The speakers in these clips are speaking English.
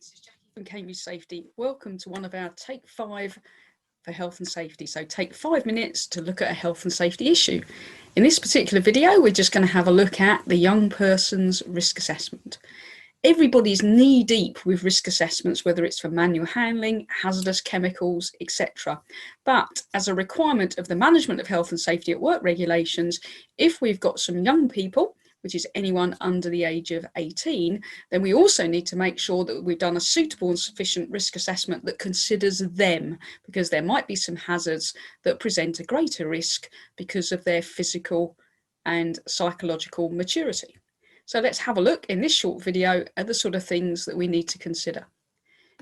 This is Jackie from Cambridge Safety. Welcome to one of our Take 5 for health and safety. So take 5 minutes to look at a health and safety issue. In this particular video, we're just going to have a look at the young person's risk assessment. Everybody's knee deep with risk assessments, whether it's for manual handling, hazardous chemicals, etc. But as a requirement of the management of health and safety at work regulations, if we've got some young people, which is anyone under the age of 18, then we also need to make sure that we've done a suitable and sufficient risk assessment that considers them, because there might be some hazards that present a greater risk because of their physical and psychological maturity. So let's have a look in this short video at the sort of things that we need to consider.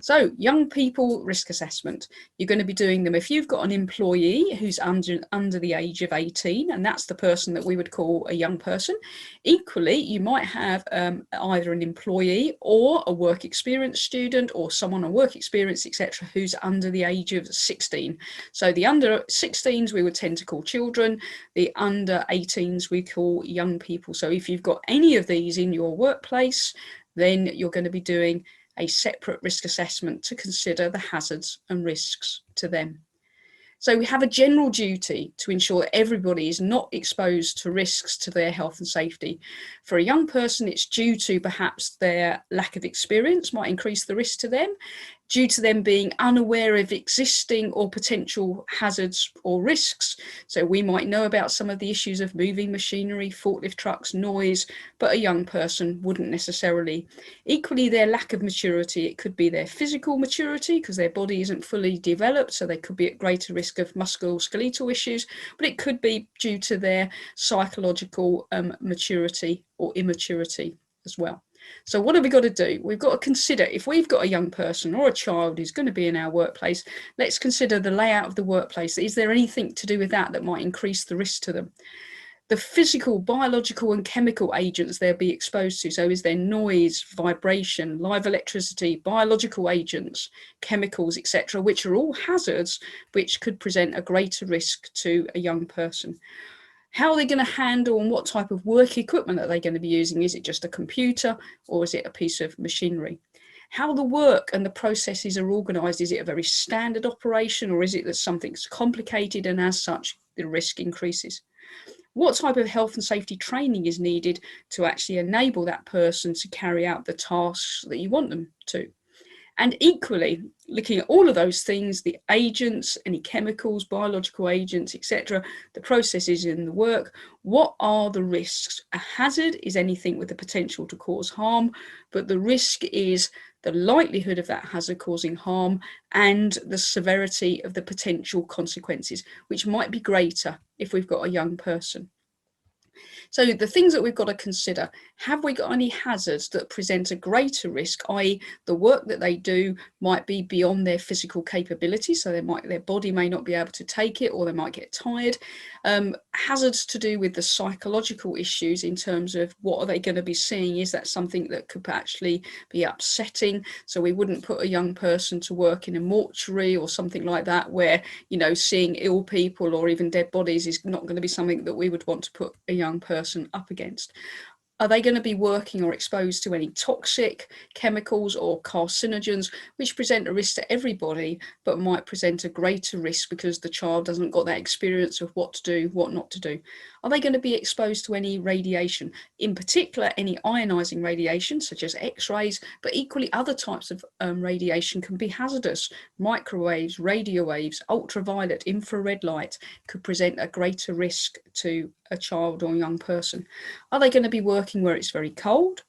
So young people risk assessment, you're going to be doing them if you've got an employee who's under the age of 18, and that's the person that we would call a young person. Equally, you might have either an employee or a work experience student or someone on work experience, etc., who's under the age of 16. So the under 16s we would tend to call children, the under 18s we call young people. So if you've got any of these in your workplace, then you're going to be doing a separate risk assessment to consider the hazards and risks to them. So we have a general duty to ensure that everybody is not exposed to risks to their health and safety. For a young person, it's due to perhaps their lack of experience might increase the risk to them, due to them being unaware of existing or potential hazards or risks. So we might know about some of the issues of moving machinery, forklift trucks, noise, but a young person wouldn't necessarily. Equally, their lack of maturity, it could be their physical maturity because their body isn't fully developed, so they could be at greater risk of musculoskeletal issues, but it could be due to their psychological maturity or immaturity as well. So what have we got to do? We've got to consider, if we've got a young person or a child who's going to be in our workplace, let's consider the layout of the workplace. Is there anything to do with that might increase the risk to them? The physical, biological and chemical agents they'll be exposed to. So is there noise, vibration, live electricity, biological agents, chemicals, etc., which are all hazards which could present a greater risk to a young person. How are they going to handle and what type of work equipment are they going to be using? Is it just a computer or is it a piece of machinery? How the work and the processes are organised, is it a very standard operation or is it that something's complicated and as such the risk increases? What type of health and safety training is needed to actually enable that person to carry out the tasks that you want them to? And equally, looking at all of those things, the agents, any chemicals, biological agents, etc., the processes in the work, what are the risks? A hazard is anything with the potential to cause harm, but the risk is the likelihood of that hazard causing harm and the severity of the potential consequences, which might be greater if we've got a young person. So the things that we've got to consider, have we got any hazards that present a greater risk, i.e. the work that they do might be beyond their physical capability, so their body may not be able to take it or they might get tired. Hazards to do with the psychological issues in terms of what are they going to be seeing, is that something that could actually be upsetting? So we wouldn't put a young person to work in a mortuary or something like that where, you know, seeing ill people or even dead bodies is not going to be something that we would want to put a young person up against. Are they going to be working or exposed to any toxic chemicals or carcinogens which present a risk to everybody but might present a greater risk because the child hasn't got that experience of what to do, what not to do? Are they going to be exposed to any radiation, in particular any ionizing radiation such as X-rays, but equally other types of radiation can be hazardous. Microwaves, radio waves, ultraviolet, infrared light could present a greater risk to a child or young person. Are they going to be working where it's very cold?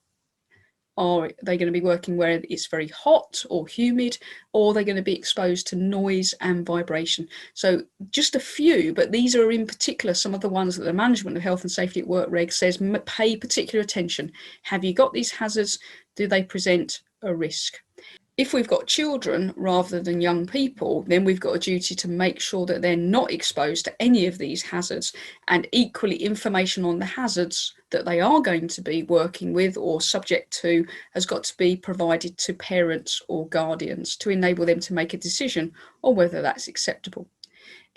Are they going to be working where it's very hot or humid? Or are they going to be exposed to noise and vibration? So just a few, but these are in particular some of the ones that the Management of Health and Safety at Work Reg says pay particular attention. Have you got these hazards? Do they present a risk? If we've got children rather than young people, then we've got a duty to make sure that they're not exposed to any of these hazards, and equally information on the hazards that they are going to be working with or subject to has got to be provided to parents or guardians to enable them to make a decision on whether that's acceptable.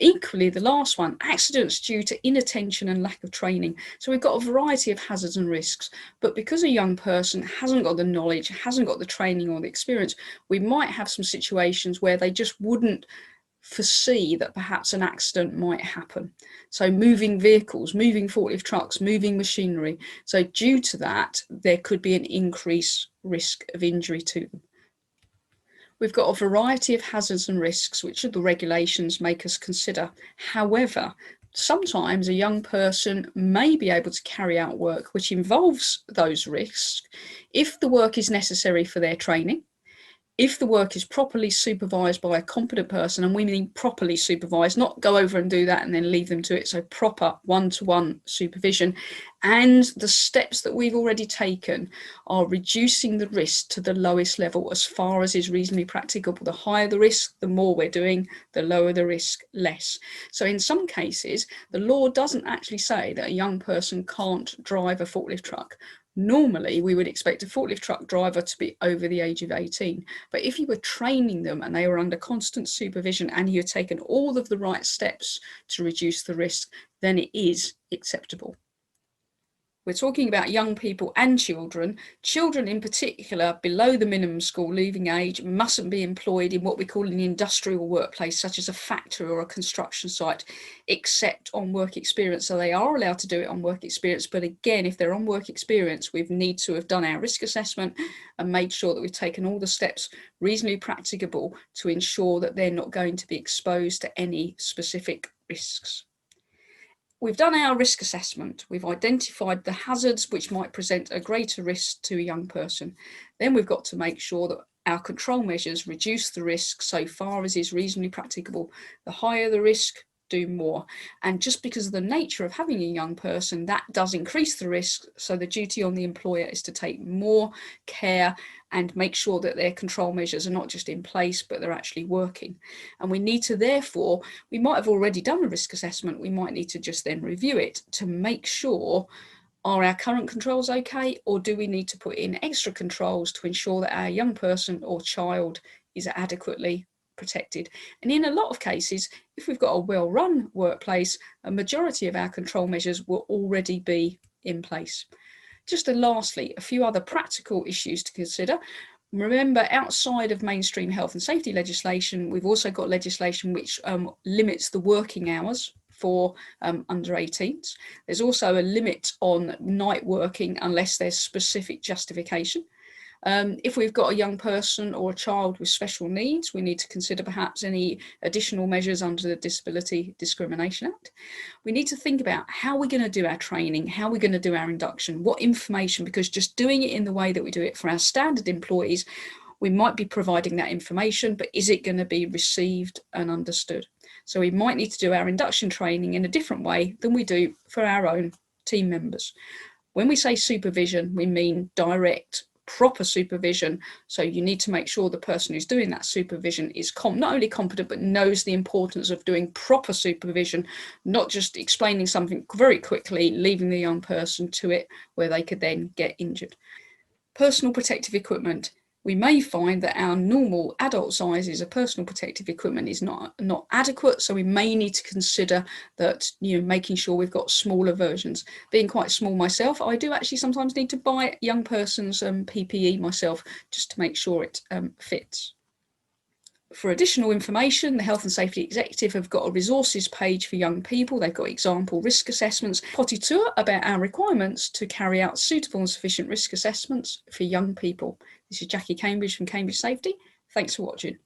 Equally, the last one, accidents due to inattention and lack of training. So we've got a variety of hazards and risks, but because a young person hasn't got the knowledge, hasn't got the training or the experience, we might have some situations where they just wouldn't foresee that perhaps an accident might happen. So moving vehicles, moving forklift trucks, moving machinery. So due to that, there could be an increased risk of injury to them. We've got a variety of hazards and risks, which the regulations make us consider. However, sometimes a young person may be able to carry out work which involves those risks if the work is necessary for their training, if the work is properly supervised by a competent person, and we mean properly supervised, not go over and do that and then leave them to it, so proper one-to-one supervision, and the steps that we've already taken are reducing the risk to the lowest level as far as is reasonably practicable. The higher the risk, the more we're doing, the lower the risk, less. So in some cases, the law doesn't actually say that a young person can't drive a forklift truck. Normally, we would expect a forklift truck driver to be over the age of 18. But if you were training them and they were under constant supervision and you had taken all of the right steps to reduce the risk, then it is acceptable. We're talking about young people and children. Children in particular, below the minimum school leaving age, mustn't be employed in what we call an industrial workplace, such as a factory or a construction site, except on work experience. So they are allowed to do it on work experience. But again, if they're on work experience, we need to have done our risk assessment and made sure that we've taken all the steps reasonably practicable to ensure that they're not going to be exposed to any specific risks. We've done our risk assessment. We've identified the hazards which might present a greater risk to a young person. Then we've got to make sure that our control measures reduce the risk so far as is reasonably practicable. The higher the risk, do more. And just because of the nature of having a young person, that does increase the risk. So the duty on the employer is to take more care and make sure that their control measures are not just in place, but they're actually working. And we need to, therefore, we might have already done a risk assessment. We might need to just then review it to make sure, are our current controls okay? Or do we need to put in extra controls to ensure that our young person or child is adequately protected? And in a lot of cases, if we've got a well-run workplace, a majority of our control measures will already be in place. Just lastly, a few other practical issues to consider. Remember, outside of mainstream health and safety legislation, we've also got legislation which limits the working hours for under 18s. There's also a limit on night working unless there's specific justification. If we've got a young person or a child with special needs, we need to consider perhaps any additional measures under the Disability Discrimination Act. We need to think about how we're going to do our training, how we're going to do our induction, what information, because just doing it in the way that we do it for our standard employees, we might be providing that information, but is it going to be received and understood? So we might need to do our induction training in a different way than we do for our own team members. When we say supervision, we mean direct, proper supervision. So you need to make sure the person who's doing that supervision is not only competent, but knows the importance of doing proper supervision, not just explaining something very quickly, leaving the young person to it where they could then get injured. Personal protective equipment. We may find that our normal adult sizes of personal protective equipment is not adequate, so we may need to consider that, making sure we've got smaller versions. Being quite small myself, I do actually sometimes need to buy young person's PPE myself just to make sure it fits. For additional information, the Health and Safety Executive have got a resources page for young people. They've got example risk assessments, potty tour about our requirements to carry out suitable and sufficient risk assessments for young people. This is Jackie Cambridge from Cambridge Safety. Thanks for watching.